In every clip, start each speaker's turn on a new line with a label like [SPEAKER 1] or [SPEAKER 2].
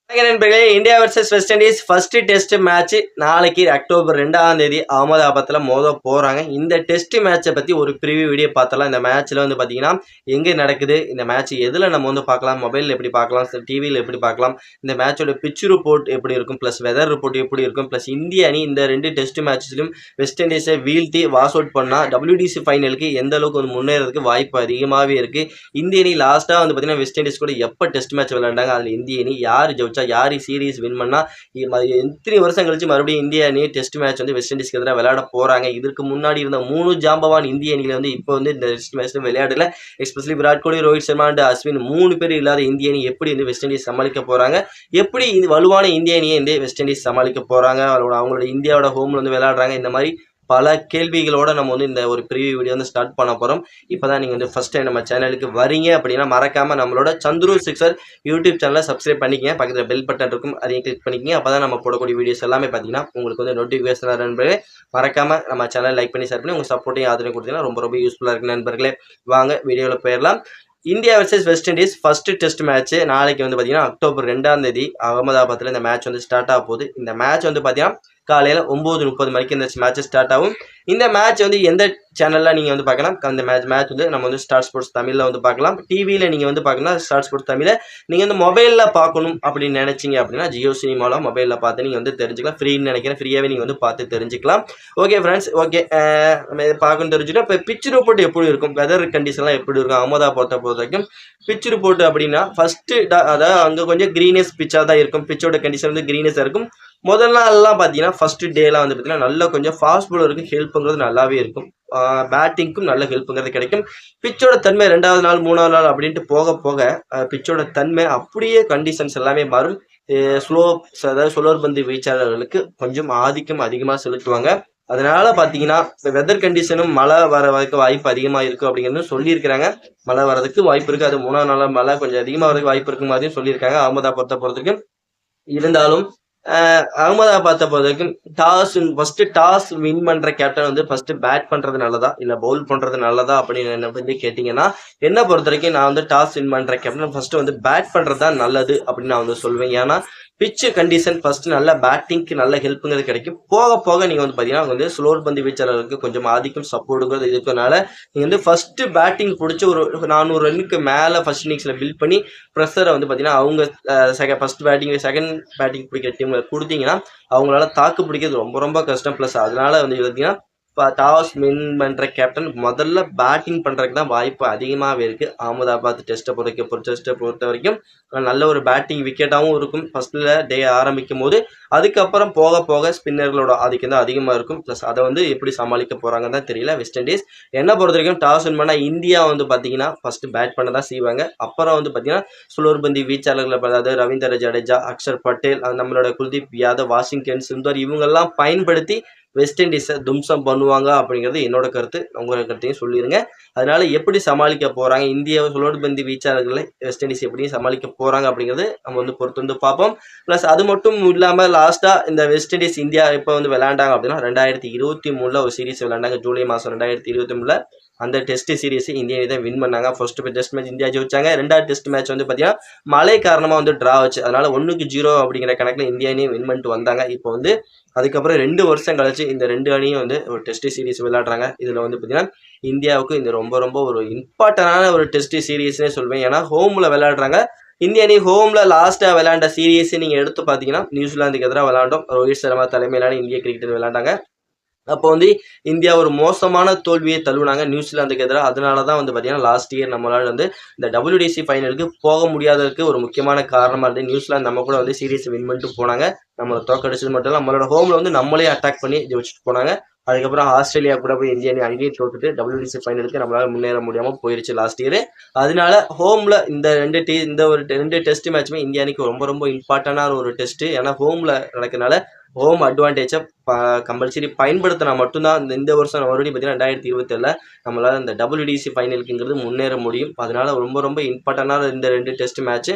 [SPEAKER 1] நண்பர்களே, India versus west Indies first test match நாளைக்கு October 2ஆம் தேதி அகமதாபாத்தில் மோத போறாங்க. இந்த டெஸ்ட் மேட்சை பத்தி ஒரு ப்ரிவியூ வீடியோ பார்த்தலாம். இந்த மேட்ச்ல வந்து பாத்தீங்கன்னா எங்க நடக்குது, இந்த மேட்ச் எதுல நம்ம வந்து பார்க்கலாம், மொபைல் எப்படி பார்க்கலாம், டிவியில் எப்படி பார்க்கலாம், இந்த மேட்சோட பிச் ரிப்போர்ட் எப்படி இருக்கும், பிளஸ் வெதர் ரிப்போர்ட் எப்படி இருக்கும், பிளஸ் இந்திய அணி இந்த ரெண்டு டெஸ்ட் மேட்ச்லையும் வெஸ்ட் இண்டீஸை வீழ்த்தி வாஷ் அவுட் பண்ணா WDC ஃபைனலுக்கு எந்த அளவுக்கு வந்து முன்னேறதுக்கு வாய்ப்பு அதிகமாகவே இருக்கு. இந்திய அணி லாஸ்டா வந்து பாத்தீங்கன்னா வெஸ்ட் இண்டீஸ் கூட எப்போ டெஸ்ட் மேட்ச் விளையாண்டாங்க, அதில் இந்திய அணி யார் ஜெயிச்சா, யார் சீரீஸ் வின் பண்ணா, எத்தனை வருஷம் கழிச்சு மறுபடியும் இந்திய அணி டெஸ்ட் மேட்ச் வந்து வெஸ்ட் இண்டீஸ்க்கு எதிராக விளையாட போறாங்க. இதற்கு முன்னாடி இருந்த 3 ஜாம்பவான் இந்திய அணியில வந்து இப்போ வந்து இந்த டெஸ்ட் மேட்ச்ல விளையாடல. எஸ்பெஷலி விராட் கோலி, ரோஹித் சர்மா அண்ட் அஸ்வின் 3 பேர் இல்லாத இந்திய அணி எப்படி வந்து வெஸ்ட் இண்டீஸ் சமாளிக்க போறாங்க, எப்படி வலுவான இந்திய அணியை வந்து வெஸ்ட் இண்டீஸ் சமாளிக்க போறாங்க, அவங்களோட இந்தியாவோட ஹோம்ல வந்து விளையாடுறாங்க, இந்த மாதிரி பல கேள்விகளோட நம்ம வந்து இந்த ஒரு ப்ரிவியூ வீடியோ வந்து ஸ்டார்ட் பண்ண போறோம். இப்போதான் நீங்க வந்து ஃபர்ஸ்ட் டைம் நம்ம சேனலுக்கு வரீங்க அப்படின்னா மறக்காம நம்மளோட சந்துரு சிக்ஸர் யூடியூப் சேனலை சப்ஸ்கிரைப் பண்ணிக்கங்க. பக்கத்தில் பெல் பட்டன் இருக்கும், அதையும் கிளிக் பண்ணிக்கங்க. அப்பதான் நம்ம போடக்கூடிய வீடியோஸ் எல்லாமே பார்த்தீங்கன்னா உங்களுக்கு வந்து நோட்டிஃபிகேஷன் நண்பர்களே. மறக்காம நம்ம சேனல் லைக் பண்ணி ஷேர் பண்ணி உங்க சப்போர்ட்டையும் ஆதரவு கொடுத்தீங்கன்னா ரொம்ப யூஸ்ஃபுல்லா இருக்கு நண்பர்களே. வாங்க வீடியோவில் போயிடலாம். India versus west Indies first test match நாளைக்கு வந்து பார்த்தீங்கன்னா அக்டோபர் 2ஆம் தேதி அகமதாபாத்தில் இந்த மேட்ச் வந்து ஸ்டார்ட் ஆக போகுது. இந்த மேட்ச் வந்து பார்த்தீங்கன்னா காலையில் 9:30 மணிக்கு இந்த மேட்ச் ஸ்டார்ட் ஆகும். இந்த மேட்ச் வந்து எந்த சேனலில் நீங்கள் வந்து பார்க்கலாம், அந்த மேட்ச் வந்து நம்ம வந்து ஸ்டார் ஸ்போர்ட்ஸ் தமிழில் வந்து பார்க்கலாம். டிவியில் நீங்கள் வந்து பார்க்கணும் ஸ்டார் ஸ்போர்ட்ஸ் தமிழை. நீங்கள் வந்து மொபைலில் பார்க்கணும் அப்படின்னு நினைச்சிங்க அப்படின்னா ஜியோ சினிமாவில் மொபைலில் பார்த்து நீங்கள் வந்து தெரிஞ்சுக்கலாம். ஃப்ரீன்னு நினைக்கிறேன், ஃப்ரீயாகவே நீங்கள் வந்து பார்த்து தெரிஞ்சுக்கலாம். ஓகே ஃப்ரெண்ட்ஸ், ஓகே நம்ம இதை பார்க்கணும் தெரிஞ்சுட்டோம். இப்போ பிச் ரிப்போர்ட் எப்படி இருக்கும், வெதர் கண்டிஷன்லாம் எப்படி இருக்கும் அகமதாபாத்தை பொறுத்த வரைக்கும். பிச் ரிப்போர்ட் அப்படின்னா ஃபர்ஸ்ட் அதாவது அங்கே கொஞ்சம் கிரீனஸ் பிச்சாக தான் இருக்கும். பிச்சோட கண்டிஷன் வந்து கிரீனஸாக இருக்கும். முதல் நாள்லாம் பார்த்தீங்கன்னா ஃபர்ஸ்ட் டேலாம் வந்து பார்த்தீங்கன்னா நல்லா கொஞ்சம் ஃபாஸ்ட் பவுலருக்கு ஹெல்ப்புங்கிறது நல்லாவே இருக்கும். பேட்டிங்க்கும் நல்ல ஹெல்ப்புங்கிறது கிடைக்கும். பிச்சோட தன்மை 2வது நாள் 3வது நாள் அப்படின்ட்டு போக போக பிச்சோட தன்மை அப்படியே கண்டிஷன்ஸ் எல்லாமே மாறும். அதாவது சுழற் பந்து வீச்சாளர்களுக்கு கொஞ்சம் ஆதிக்கம் அதிகமாக செலுத்துவாங்க. அதனால பார்த்தீங்கன்னா வெதர் கண்டிஷனும் மழை வரதுக்கு வாய்ப்பு அதிகமாக இருக்கும் அப்படிங்கிறது சொல்லியிருக்கிறாங்க. மழை வரதுக்கு வாய்ப்பு இருக்குது. அது 3வது நாள் மழை கொஞ்சம் அதிகமாக வரதுக்கு வாய்ப்பு இருக்கும் மாதிரியும் சொல்லியிருக்காங்க அகமதாபாத்தை பொறுத்தவரைக்கும். இருந்தாலும் அகமதாபாத்தை பொறுத்த வரைக்கும் டாஸ் வின் பண்ற கேப்டன் வந்து ஃபர்ஸ்ட் பேட் பண்றது நல்லதா இல்ல பவுல் பண்றது நல்லதா அப்படின்னு என்ன வந்து கேட்டீங்கன்னா, என்ன பொறுத்த வரைக்கும் நான் வந்து டாஸ் வின் பண்ற கேப்டன் ஃபர்ஸ்ட் வந்து பேட் பண்றது தான் நல்லது அப்படின்னு நான் வந்து சொல்வேன். ஏன்னா பிச்சு கண்டிஷன் ஃபர்ஸ்ட் நல்ல பேட்டிங்க்கு நல்ல ஹெல்ப்புங்கிறது கிடைக்கும். போக போக நீங்க வந்து பாத்தீங்கன்னா வந்து ஸ்லோர் பந்து வீச்சாளருக்கு கொஞ்சம் ஆதிக்கம் சப்போர்ட்டுங்கிறது இருக்கனால நீங்க வந்து ஃபர்ஸ்ட் பேட்டிங் பிடிச்சி ஒரு 400 ரன்னுக்கு மேல ஃபர்ஸ்ட் இன்னிங்ஸ்ல பில்ட் பண்ணி ப்ரெஷரை வந்து பாத்தீங்கன்னா அவங்க ஃபர்ஸ்ட் பேட்டிங் செகண்ட் பேட்டிங் பிடிக்கிற டீம்ல கொடுத்தீங்கன்னா அவங்களால தாக்கு பிடிக்கிறது ரொம்ப கஷ்டம். பிளஸ் அதனால வந்து பார்த்தீங்கன்னா டாஸ் வின் பண்ற கேப்டன் முதல்ல பேட்டிங் பண்றதுக்கு தான் வாய்ப்பு அதிகமாகவே இருக்கு. அகமதாபாத் டெஸ்ட்டை பொறுத்த வரைக்கும் நல்ல ஒரு பேட்டிங் விக்கெட்டாகவும் இருக்கும் ஃபர்ஸ்ட்ல டே ஆரம்பிக்கும் போது. அதுக்கப்புறம் போக போக ஸ்பின்னர்களோட ஆதிக்கம் தான் அதிகமாக இருக்கும். ப்ளஸ் அதை வந்து எப்படி சமாளிக்க போறாங்கன்னு தான் தெரியல. வெஸ்ட் இண்டீஸ் என்ன பொறுத்த வரைக்கும் டாஸ் வின் பண்ணால் இந்தியா வந்து பார்த்தீங்கன்னா ஃபர்ஸ்ட் பேட் பண்ண தான் செய்வாங்க. அப்புறம் வந்து பார்த்தீங்கன்னா சுழற்பந்து வீச்சாளர்கள் அதாவது ரவீந்திர ஜடேஜா, அக்ஷர் பட்டேல், நம்மளோட குல்தீப் யாதவ், வாஷிங்டன் சுந்தர் இவங்கெல்லாம் பயன்படுத்தி வெஸ்ட் இண்டீஸை தும்சம் பண்ணுவாங்க அப்படிங்கிறது என்னோட கருத்து. உங்களோட கருத்தையும் சொல்லிடுங்க. அதனால எப்படி சமாளிக்க போறாங்க இந்திய சுழற்பந்து வீச்சாளர்களை வெஸ்ட் இண்டீஸ் எப்படி சமாளிக்க போறாங்க அப்படிங்கிறது நம்ம வந்து பொறுத்து வந்து பார்ப்போம். பிளஸ் அது மட்டும் இல்லாம லாஸ்டா இந்த வெஸ்ட் இண்டீஸ் இந்தியா இப்போ வந்து விளையாண்டாங்க அப்படின்னா 2023 ஒரு சீரீஸ் விளையாண்டாங்க. ஜூலை மாதம் 2023 அந்த டெஸ்ட் சீரீஸ் இந்தியா தான் வின் பண்ணாங்க. ஃபர்ஸ்ட் டெஸ்ட் மேட்ச் இந்தியா ஜெயிச்சாங்க. 2வது டெஸ்ட் மேட்ச் வந்து பார்த்தீங்கன்னா மழை காரணமாக வந்து டிரா ஆச்சு. அதனால 1-0 அப்படிங்கிற கணக்கில் இந்தியா அணியை வின் பண்ணிட்டு வந்தாங்க. இப்போ வந்து அதுக்கப்புறம் 2 வருஷம் கழிச்சு இந்த 2 அணியும் வந்து ஒரு டெஸ்ட் சீரீஸ் விளையாடுறாங்க. இதில் வந்து பார்த்தீங்கன்னா இந்தியாவுக்கு இந்த ரொம்ப ஒரு இம்பார்ட்டன்டான ஒரு டெஸ்ட் சீரீஸ்னே சொல்வேன். ஏன்னா ஹோமில் விளையாடுறாங்க. இந்திய அணி ஹோம்ல லாஸ்ட்டாக விளையாண்ட சீரீஸ் நீங்கள் எடுத்து பார்த்தீங்கன்னா நியூசிலாந்துக்கு எதிராக விளையாண்டோம். ரோஹித் சர்மா தலைமையிலான இந்திய கிரிக்கெட் விளையாண்டாங்க. அப்போ வந்து இந்தியா ஒரு மோசமான தோல்வியை தழுவினாங்க நியூசிலாந்துக்கு எதிராக. அதனால தான் வந்து பார்த்தீங்கன்னா லாஸ்ட் இயர் நம்மளால வந்து இந்த WDC ஃபைனலுக்கு போக முடியாததுக்கு ஒரு முக்கியமான காரணமாக இருந்தது. நியூசிலாந்து நம்ம கூட வந்து சீரீஸ் வின் பண்ணிட்டு போனாங்க. நம்மளை தோக்கடிச்சது மட்டும் இல்லை, நம்மளோட ஹோமில் வந்து நம்மளே அட்டாக் பண்ணி ஜெயிச்சுட்டு போனாங்க. அதுக்கப்புறம் ஆஸ்திரேலியா கூட போய் இந்திய அணி அங்கேயே தோத்துட்டு WDC ஃபைனலுக்கு நம்மளால முன்னேற முடியாமல் போயிருச்சு லாஸ்ட் இயர். அதனால ஹோம்ல இந்த ரெண்டு டெஸ்ட் மேட்சுமே இந்திய அணிக்கு ரொம்ப இம்பார்ட்டன்டான ஒரு டெஸ்ட். ஏன்னா ஹோம்ல நடக்கிறதுனால ஹோம் அட்வான்டேஜை கம்பல்சரி பயன்படுத்தினா மட்டும்தான் இந்த வருஷம் மறுபடியும் பார்த்தீங்கன்னா 2027 நம்மளால் இந்த WDC ஃபைனலுக்குங்கிறது முன்னேற முடியும். அதனால ரொம்ப இம்பார்ட்டண்டான இந்த 2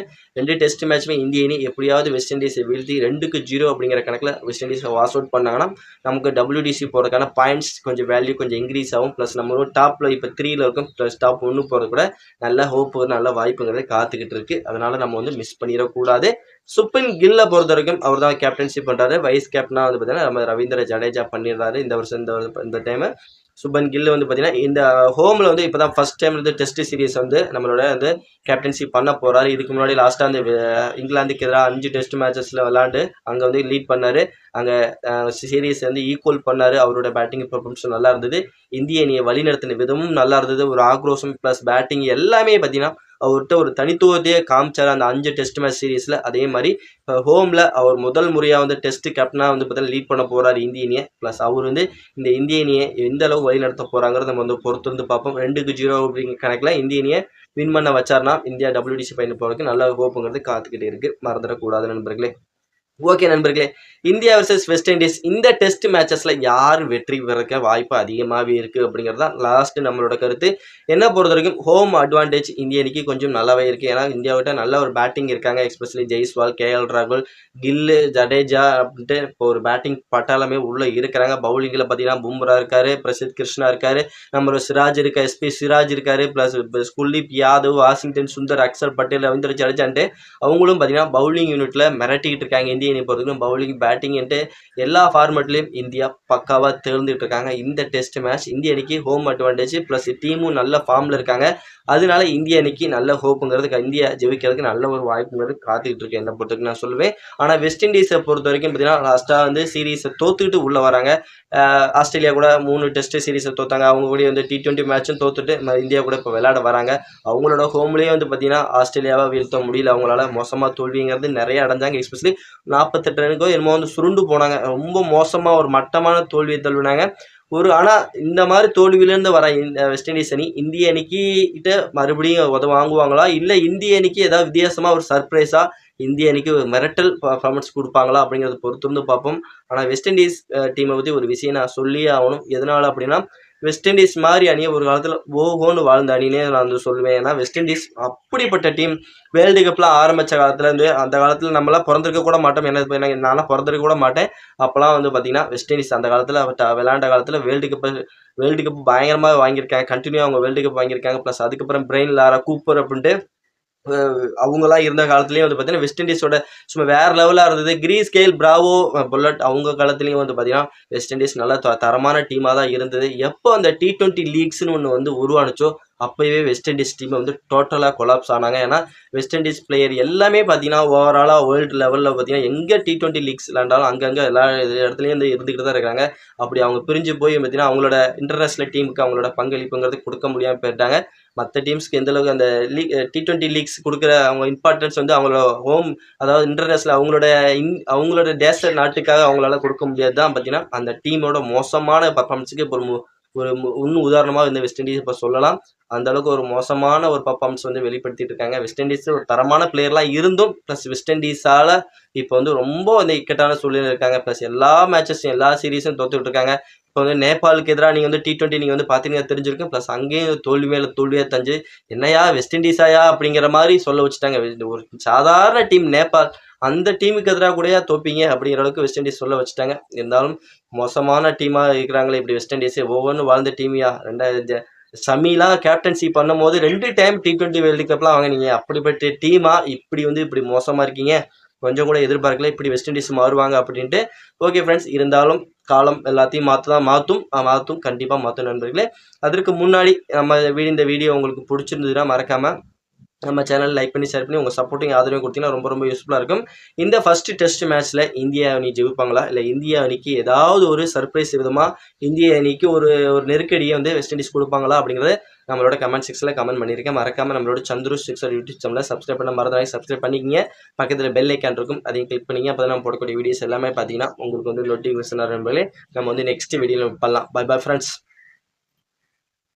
[SPEAKER 1] டெஸ்ட் மேட்சுமே இந்திய அணி எப்படியாவது வெஸ்ட் இண்டீஸை வீழ்த்தி 2-0 அப்படிங்கிற கணக்கில் வெஸ்ட் இண்டீஸை வாஷ் அவுட் பண்ணாங்கன்னா நமக்கு WDC போகிறதுக்கான பாயிண்ட்ஸ் கொஞ்சம் வேல்யூ கொஞ்சம் இன்க்ரீஸ் ஆகும். ப்ளஸ் நம்மளோட டாப்பில் இப்போ 3ல் இருக்கும். ப்ளஸ் டாப் 1 போகிறது கூட நல்ல ஹோப்பு நல்ல வாய்ப்புங்கிறது காத்துக்கிட்டு இருக்கு. அதனால நம்ம வந்து மிஸ் பண்ணிடக்கூடாது. சுப்மன் கில்ல பொறுத்தவரைக்கும் அவர் தான் கேப்டன்ஷிப் பண்றாரு. வைஸ் கேப்டனா வந்து பார்த்தீங்கன்னா நம்ம ரவீந்திர ஜடேஜா பண்ணிடுறாரு இந்த வருஷம் இந்த டைம். சுப்மன் கில் வந்து பார்த்தீங்கன்னா இந்த ஹோமில் வந்து இப்போ தான் ஃபர்ஸ்ட் டைம் வந்து டெஸ்ட் சீரிஸ் வந்து நம்மளோட வந்து கேப்டன்ஷிப் பண்ண போறாரு. இதுக்கு முன்னாடி லாஸ்ட்டாக வந்து இங்கிலாந்துக்கு எதிராக 5 டெஸ்ட் மேட்சஸில் விளாண்டு அங்கே வந்து லீட் பண்ணாரு. அங்கே சீரீஸ் வந்து ஈக்குவல் பண்ணாரு. அவரோட பேட்டிங் பெர்ஃபார்மன்ஸ் நல்லா இருந்தது. இந்திய அணியை வழிநடத்தின விதமும் நல்லா இருந்தது. ஒரு ஆக்ரோஷம் ப்ளஸ் பேட்டிங் எல்லாமே பார்த்தீங்கன்னா அவர்கிட்ட ஒரு தனித்துவத்தையே காமிச்சார் அந்த 5 டெஸ்ட் மேட்ச் சீரீஸில். அதே மாதிரி ஹோமில் அவர் முதல் முறையாக வந்து டெஸ்ட் கேப்டனாக வந்து பார்த்தீங்கன்னா லீட் பண்ண போகிறார் இந்திய அணியை. ப்ளஸ் அவர் வந்து இந்த இந்திய அணியை எந்த அளவு வழிநடத்த போகிறாங்கிறத நம்ம வந்து பொறுத்து வந்து பார்ப்போம். 2-0 அப்படிங்கிற கணக்கில் இந்திய அணியை வின் பண்ண வச்சார்னா இந்தியா WTC ஃபைனல் போகிறதுக்கு நல்ல ஹோப்புங்கிறது காத்துக்கிட்டே இருக்குது. மறந்துடக்கூடாது நண்பர்களே. ஓகே நண்பர்களே, இந்தியா வர்சஸ் வெஸ்ட் இண்டீஸ் இந்த டெஸ்ட் மேட்சஸில் யார் வெற்றி பெறக்க வாய்ப்பு அதிகமாகவே இருக்குது அப்படிங்கிறது தான் லாஸ்ட் நம்மளோட கருத்து. என்ன பொறுத்த வரைக்கும் ஹோம் அட்வான்டேஜ் இந்திய அணிக்கு கொஞ்சம் நல்லாவே இருக்குது. ஏன்னா இந்தியாவிட்ட நல்ல ஒரு பேட்டிங் இருக்காங்க. எஸ்பெஷலி ஜெய்ஸ்வால், KL ராகுல், கில்லு, ஜடேஜா அப்படின்ட்டு இப்போ ஒரு பேட்டிங் பட்டாளமே உள்ளே இருக்கிறாங்க. பவுலிங்கில் பார்த்தீங்கன்னா பும்ரா இருக்காரு, பிரசித் கிருஷ்ணா இருக்காரு, நம்ம சிராஜ் இருக்கா, SP சிராஜ் இருக்காரு, ப்ளஸ் குல்தீப் யாதவ், வாஷிங்டன் சுந்தர், அக்சர் பட்டேல், ரவீந்திர ஜடேஜான்ட்டு அவங்களும் பார்த்தீங்கன்னா பவுலிங் யூனிட்டில் மிரட்டிக்கிட்டு இருக்காங்க. இந்திய அணி பொறுத்தவரைக்கும் பவுலிங் பேட்டிங்ன்ட்டு எல்லா ஃபார்மேட்லையும் இந்தியா பக்காவாக தேர்ந்துட்டு இருக்காங்க. இந்த டெஸ்ட் மேட்ச் இந்திய அணிக்கு ஹோம் அட்வான்டேஜ் ப்ளஸ் டீமும் நல்ல ஃபார்மில் இருக்காங்க. அதனால இந்திய அணிக்கு நல்ல ஹோப்புங்கிறது இந்தியா ஜெயிக்கிறதுக்கு நல்ல ஒரு வாய்ப்புங்கிறது காத்துக்கிட்டு இருக்கு என்னை பொறுத்தவரைக்கும் நான் சொல்லுவேன். ஆனால் வெஸ்ட் இண்டீஸை பொறுத்த வரைக்கும் பார்த்தீங்கன்னா லாஸ்ட்டாக வந்து சீரீஸை தோத்துக்கிட்டு உள்ளே வராங்க. ஆஸ்திரேலியா கூட 3 டெஸ்ட் சீரீஸை தோத்தாங்க. அவங்க கூட வந்து T20 மேட்சும் தோத்துட்டு இந்தியா கூட இப்போ விளையாட வராங்க. அவங்களோட ஹோம்லேயே வந்து பார்த்தீங்கன்னா ஆஸ்திரேலியாவை வீழ்த்த முடியல. அவங்களால மோசமாக தோல்விங்கிறது நிறைய அடைஞ்சாங்க. எஸ்பெஷலி 48 ரனுக்கோ என்னமோ வந்து சுருண்டு போனாங்க. ரொம்ப மோசமாக ஒரு மட்டமான தோல்வியை தள்ளினாங்க. ஆனால் இந்த மாதிரி தோல்வியிலேருந்து வர வெஸ்ட் இண்டீஸ் அணி இந்திய அணிக்கு கிட்ட மறுபடியும் வாங்குவாங்களா, இல்லை இந்திய அணிக்கு ஏதாவது வித்தியாசமாக ஒரு சர்ப்ரைஸாக இந்திய அணிக்கு ஒரு மிரட்டல் பர்ஃபார்மன்ஸ் கொடுப்பாங்களா அப்படிங்கிறத பொறுத்து வந்து பார்ப்போம். ஆனால் வெஸ்ட் இண்டீஸ் டீமை பற்றி ஒரு விஷயம் நான் சொல்லியே ஆகணும். எதனால் அப்படின்னா வெஸ்ட் இண்டீஸ் மாதிரி அணியை ஒரு காலத்தில் ஓஹோன்னு வாழ்ந்த அணினே நான் வந்து சொல்லுவேன். ஏன்னா வெஸ்ட் இண்டீஸ் அப்படிப்பட்ட டீம். வேர்ல்டு கப்லாம் ஆரம்பித்த காலத்தில் இருந்து அந்த காலத்தில் நம்மளாம் பிறந்திருக்க கூட மாட்டோம். என்ன நான்லாம் பிறந்திருக்க கூட மாட்டேன். அப்போலாம் வந்து பார்த்தீங்கன்னா வெஸ்ட் இண்டீஸ் அந்த காலத்தில் விளையாண்ட காலத்தில் வேர்ல்டு கப் பயங்கரமாக வாங்கியிருக்காங்க. கண்டினியூ அவங்க வேர்ல்டு கப் வாங்கியிருக்காங்க. ப்ளஸ் அதுக்கப்புறம் பிரெயின் லாரா, கூப்பர் அப்படின்ட்டு அவங்களாம் இருந்த காலத்துலேயும் வந்து பார்த்தீங்கன்னா வெஸ்ட் இண்டீஸோட சும்மா வேறு லெவலாக இருந்தது. கிரீஸ், கேல், பிராவோ, புல்லட் அவங்க காலத்துலேயும் வந்து பார்த்தீங்கன்னா வெஸ்ட் இண்டீஸ் நல்ல தரமான டீமாக தான் இருந்தது. எப்போ அந்த T20 லீக்ஸ்னு ஒன்று வந்து உருவானுச்சோ அப்போவே வெஸ்ட் இண்டீஸ் டீமை வந்து டோட்டலாக கொலாப்ஸ் ஆனாங்க. ஏன்னா வெஸ்ட் இண்டீஸ் பிளேயர் எல்லாமே பார்த்தீங்கன்னா ஓவராலாக வேர்ல்டு லெவலில் பார்த்தீங்கன்னா எங்கே T20 லீக்ஸ் விளாண்டாலும் அங்கங்கே எல்லா இடத்துலையும் வந்து இருந்துக்கிட்டு தான் இருக்காங்க. அப்படி அவங்க பிரிஞ்சு போய் பார்த்தீங்கன்னா அவங்களோட இன்டர்நேஷ்னல் டீமுக்கு அவங்களோட பங்களிப்புங்கிறது கொடுக்க முடியாமல் போயிட்டாங்க. மற்ற டீம்ஸ்க்கு எந்தளவுக்கு அந்த T20 லீக்ஸ் கொடுக்குற அவங்க இம்பார்ட்டன்ஸ் வந்து அவங்களோட ஹோம், அதாவது இன்டர்நேஷ்னல் அவங்களோட தேச நாட்டுக்காக அவங்களால கொடுக்க முடியாது தான் பார்த்தீங்கன்னா அந்த டீமோட மோசமான பர்ஃபார்மன்ஸுக்கு இப்போ ஒரு உதாரணமாக இந்த வெஸ்ட் இண்டீஸ் இப்போ சொல்லலாம். அந்த அளவுக்கு ஒரு மோசமான ஒரு பர்ஃபார்மன்ஸ் வந்து வெளிப்படுத்திட்டு இருக்காங்க. வெஸ்ட் இண்டீஸ் ஒரு தரமான பிளேயர்லாம் இருந்தும் ப்ளஸ் வெஸ்ட் இண்டீஸால் இப்போ வந்து ரொம்ப வந்து இக்கட்டான சூழ்நிலை இருக்காங்க. ப்ளஸ் எல்லா மேட்சஸும் எல்லா சீரீஸும் தோத்துக்கிட்டு இருக்காங்க. இப்போ வந்து நேபாளுக்கு எதிராக நீங்கள் வந்து T20 நீங்கள் வந்து பார்த்தீங்கன்னா தெரிஞ்சிருக்கு. ப்ளஸ் அங்கேயும் தோல்வி மேலே தோல்வியாக தஞ்சு என்னையா வெஸ்ட் இண்டீஸாயா அப்படிங்கிற மாதிரி சொல்ல வச்சுட்டாங்க. ஒரு சாதாரண டீம் நேபாள், அந்த டீமுக்கு எதிராக கூடயா தோப்பீங்க அப்படிங்கிற அளவுக்கு வெஸ்ட் இண்டீஸ் சொல்ல வச்சுட்டாங்க. இருந்தாலும் மோசமான டீமாக இருக்கிறாங்களே இப்படி வெஸ்ட் இண்டீஸ், ஒவ்வொன்றும் வாழ்ந்த டீமியா. ஷமிலாம் கேப்டன்சி பண்ணும்போது 2 டைம் T20 வேர்ல்டு கப்லாம் வாங்கினீங்க. அப்படிப்பட்ட டீமா இப்படி மோசமாக இருக்கீங்க. கொஞ்சம் கூட எதிர்பார்க்கல இப்படி வெஸ்ட் இண்டீஸ் மாறுவாங்க அப்படின்ட்டு. ஓகே ஃப்ரெண்ட்ஸ், இருந்தாலும் காலம் எல்லாத்தையும் மாற்றும் கண்டிப்பாக மாற்றும் நண்பர்களே. அதற்கு முன்னாடி இந்த வீடியோ உங்களுக்கு பிடிச்சிருந்ததுன்னா மறக்காமல் நம்ம சேனல் லைக் பண்ணி ஷேர் பண்ணி உங்கள் சப்போர்ட்டிங் ஆதரவு கொடுத்தீங்கன்னா ரொம்ப யூஸ்ஃபுல்லாக இருக்கும். இந்த ஃபர்ஸ்ட் டெஸ்ட் மேட்ச்சில் இந்தியா அணி ஜெயிப்பாங்களா, இல்லை இந்தியா அணிக்கு ஏதாவது ஒரு சர்ப்ரைஸ் விதமாக இந்திய அணிக்கு ஒரு நெருக்கடியை வந்து வெஸ்ட் இண்டீஸ் கொடுப்பாங்களா அப்படிங்கிறத நம்மளோட கமெண்ட் செக்ஷனில் கமெண்ட் பண்ணியிருக்கேன். மறக்காமல் நம்மளோட சந்துரு சிக்ஸர் யூடியூப் சேனலை சப்ஸ்கிரைப் பண்ண மறந்துடாதீங்க. சப்ஸ்கிரைப் பண்ணிக்கிங்க. பக்கத்தில் பெல் ஐக்கான் இருக்கும், அதையும் கிளிக் பண்ணிங்க. அப்போ தான் நம்ம போடக்கூடிய வீடியோஸ் எல்லாமே பார்த்தீங்கன்னா உங்களுக்கு வந்து நோட்டிஃபிகேஷன் நண்பர்களே. நம்ம வந்து நெக்ஸ்ட் வீடியோவில் பண்ணலாம். Bye friends.